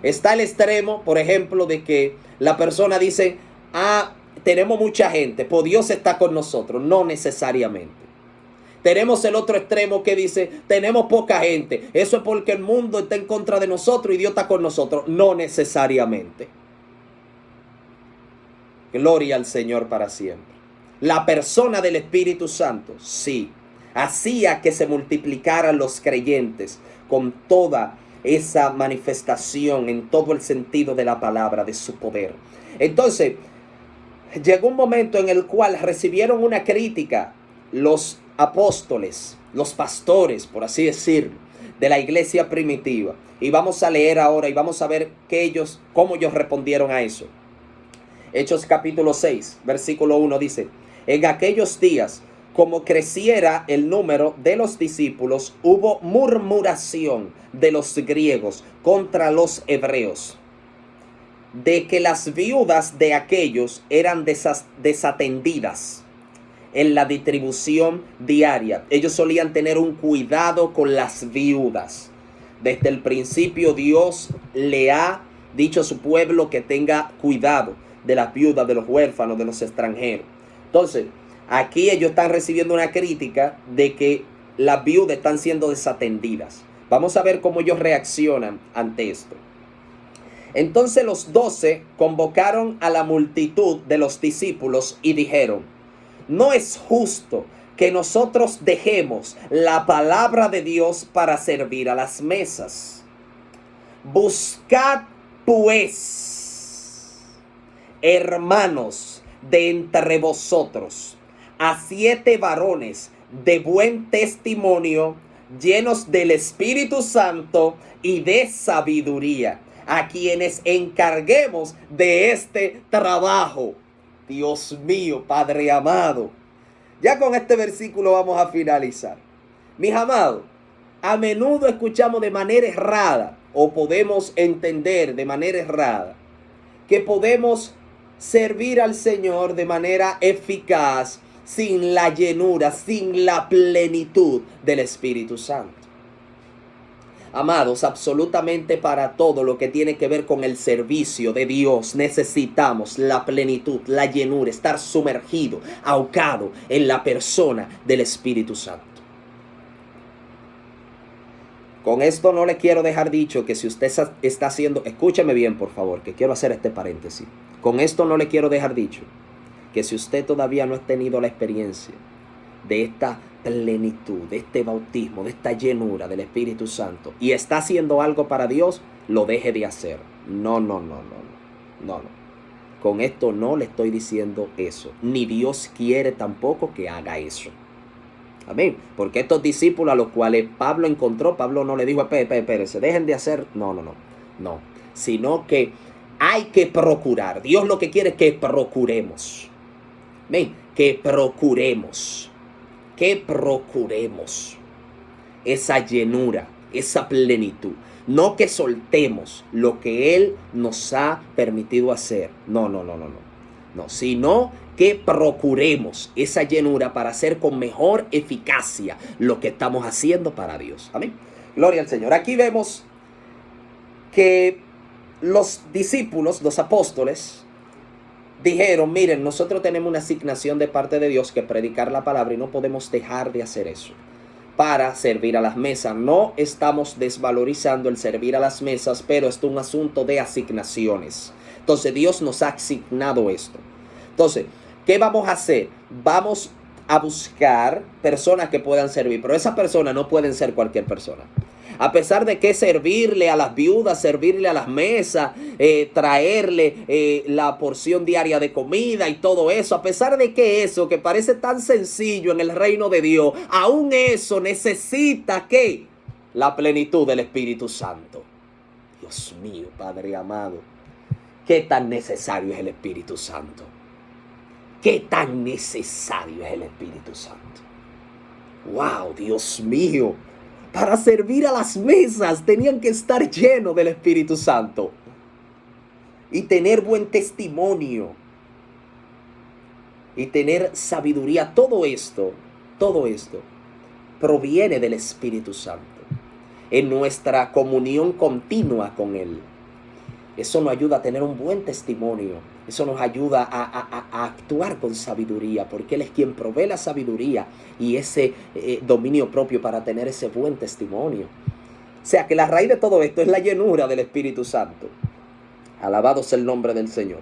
Está el extremo, por ejemplo, de que la persona dice, tenemos mucha gente, pues Dios está con nosotros. No necesariamente. Tenemos el otro extremo que dice, tenemos poca gente, eso es porque el mundo está en contra de nosotros y Dios está con nosotros. No necesariamente. Gloria al Señor para siempre. La persona del Espíritu Santo, sí, hacía que se multiplicaran los creyentes con toda esa manifestación en todo el sentido de la palabra, de su poder. Entonces, llegó un momento en el cual recibieron una crítica los apóstoles, los pastores, por así decirlo, de la iglesia primitiva. Y vamos a leer ahora y vamos a ver cómo ellos respondieron a eso. Hechos capítulo 6, versículo 1 dice: en aquellos días, como creciera el número de los discípulos, hubo murmuración de los griegos contra los hebreos, de que las viudas de aquellos eran desatendidas en la distribución diaria. Ellos solían tener un cuidado con las viudas. Desde el principio Dios le ha dicho a su pueblo que tenga cuidado de las viudas, de los huérfanos, de los extranjeros. Entonces, aquí ellos están recibiendo una crítica de que las viudas están siendo desatendidas. Vamos a ver cómo ellos reaccionan ante esto. Entonces los 12 convocaron a la multitud de los discípulos y dijeron: no es justo que nosotros dejemos la palabra de Dios para servir a las mesas. Buscad pues, hermanos, de entre vosotros a 7 varones de buen testimonio, llenos del Espíritu Santo y de sabiduría, a quienes encarguemos de este trabajo. Dios mío, Padre amado. Ya con este versículo vamos a finalizar. Mis amados, a menudo escuchamos de manera errada, o podemos entender de manera errada, que podemos servir al Señor de manera eficaz sin la llenura, sin la plenitud del Espíritu Santo. Amados, absolutamente para todo lo que tiene que ver con el servicio de Dios necesitamos la plenitud, la llenura, estar sumergido, ahogado en la persona del Espíritu Santo. Con esto no le quiero dejar dicho que si usted está haciendo, escúcheme bien por favor, que quiero hacer este paréntesis. Con esto no le quiero dejar dicho que si usted todavía no ha tenido la experiencia de esta plenitud, de este bautismo, de esta llenura del Espíritu Santo y está haciendo algo para Dios, lo deje de hacer. No. Con esto no le estoy diciendo eso. Ni Dios quiere tampoco que haga eso. Amén. Porque estos discípulos a los cuales Pablo encontró, Pablo no le dijo: espérense, dejen de hacer. No. Sino que hay que procurar. Dios lo que quiere es que procuremos. Amén. Que procuremos esa llenura, esa plenitud. No que soltemos lo que Él nos ha permitido hacer. No, sino que procuremos esa llenura para hacer con mejor eficacia lo que estamos haciendo para Dios. Amén. Gloria al Señor. Aquí vemos que los discípulos, los apóstoles, dijeron: miren, nosotros tenemos una asignación de parte de Dios, que predicar la palabra, y no podemos dejar de hacer eso para servir a las mesas. No estamos desvalorizando el servir a las mesas, pero esto es un asunto de asignaciones. Entonces Dios nos ha asignado esto. Entonces, ¿qué vamos a hacer? Vamos a buscar personas que puedan servir, pero esas personas no pueden ser cualquier persona. A pesar de que servirle a las viudas, servirle a las mesas, traerle la porción diaria de comida y todo eso, a pesar de que eso que parece tan sencillo en el reino de Dios, aún eso necesita ¿qué? La plenitud del Espíritu Santo. Dios mío, Padre amado, ¿qué tan necesario es el Espíritu Santo? ¿Qué tan necesario es el Espíritu Santo? ¡Wow, Dios mío! Para servir a las mesas tenían que estar llenos del Espíritu Santo y tener buen testimonio y tener sabiduría. Todo esto proviene del Espíritu Santo en nuestra comunión continua con Él. Eso nos ayuda a tener un buen testimonio. Eso nos ayuda a actuar con sabiduría, porque Él es quien provee la sabiduría y ese dominio propio para tener ese buen testimonio. O sea que la raíz de todo esto es la llenura del Espíritu Santo. Alabado sea el nombre del Señor.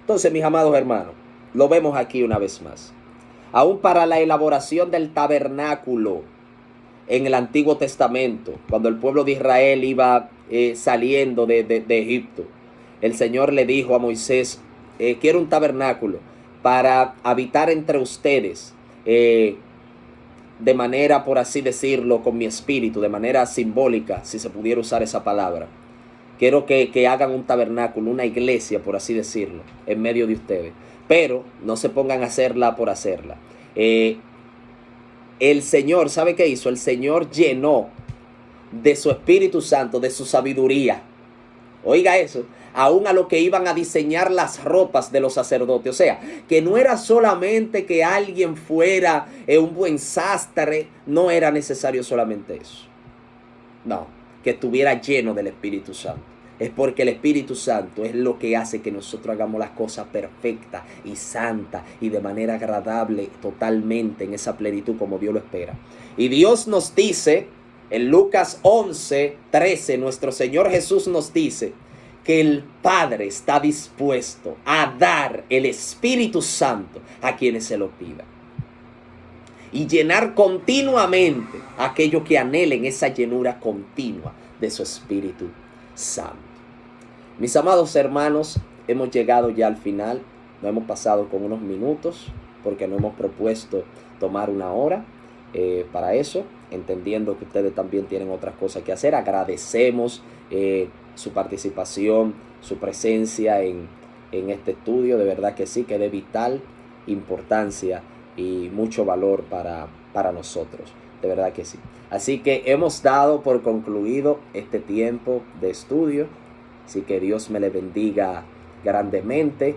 Entonces, mis amados hermanos, lo vemos aquí una vez más. Aún para la elaboración del tabernáculo en el Antiguo Testamento, cuando el pueblo de Israel iba saliendo de Egipto, el Señor le dijo a Moisés, quiero un tabernáculo para habitar entre ustedes de manera, por así decirlo, con mi espíritu, de manera simbólica, si se pudiera usar esa palabra. Quiero que hagan un tabernáculo, una iglesia, por así decirlo, en medio de ustedes. Pero no se pongan a hacerla por hacerla. El Señor, ¿sabe qué hizo? El Señor llenó de su Espíritu Santo, de su sabiduría. Oiga eso, aún a lo que iban a diseñar las ropas de los sacerdotes. O sea, que no era solamente que alguien fuera un buen sastre, no era necesario solamente eso. No, que estuviera lleno del Espíritu Santo. Es porque el Espíritu Santo es lo que hace que nosotros hagamos las cosas perfectas y santas y de manera agradable totalmente en esa plenitud como Dios lo espera. Y Dios nos dice, en Lucas 11:13, nuestro Señor Jesús nos dice que el Padre está dispuesto a dar el Espíritu Santo a quienes se lo pidan. Y llenar continuamente a aquellos que anhelen esa llenura continua de su Espíritu Santo. Mis amados hermanos, hemos llegado ya al final. Nos hemos pasado con unos minutos porque nos hemos propuesto tomar una hora para eso, entendiendo que ustedes también tienen otras cosas que hacer. Agradecemos su participación, su presencia en este estudio. De verdad que sí, que de vital importancia y mucho valor para nosotros. De verdad que sí. Así que hemos dado por concluido este tiempo de estudio. Así que Dios me le bendiga grandemente.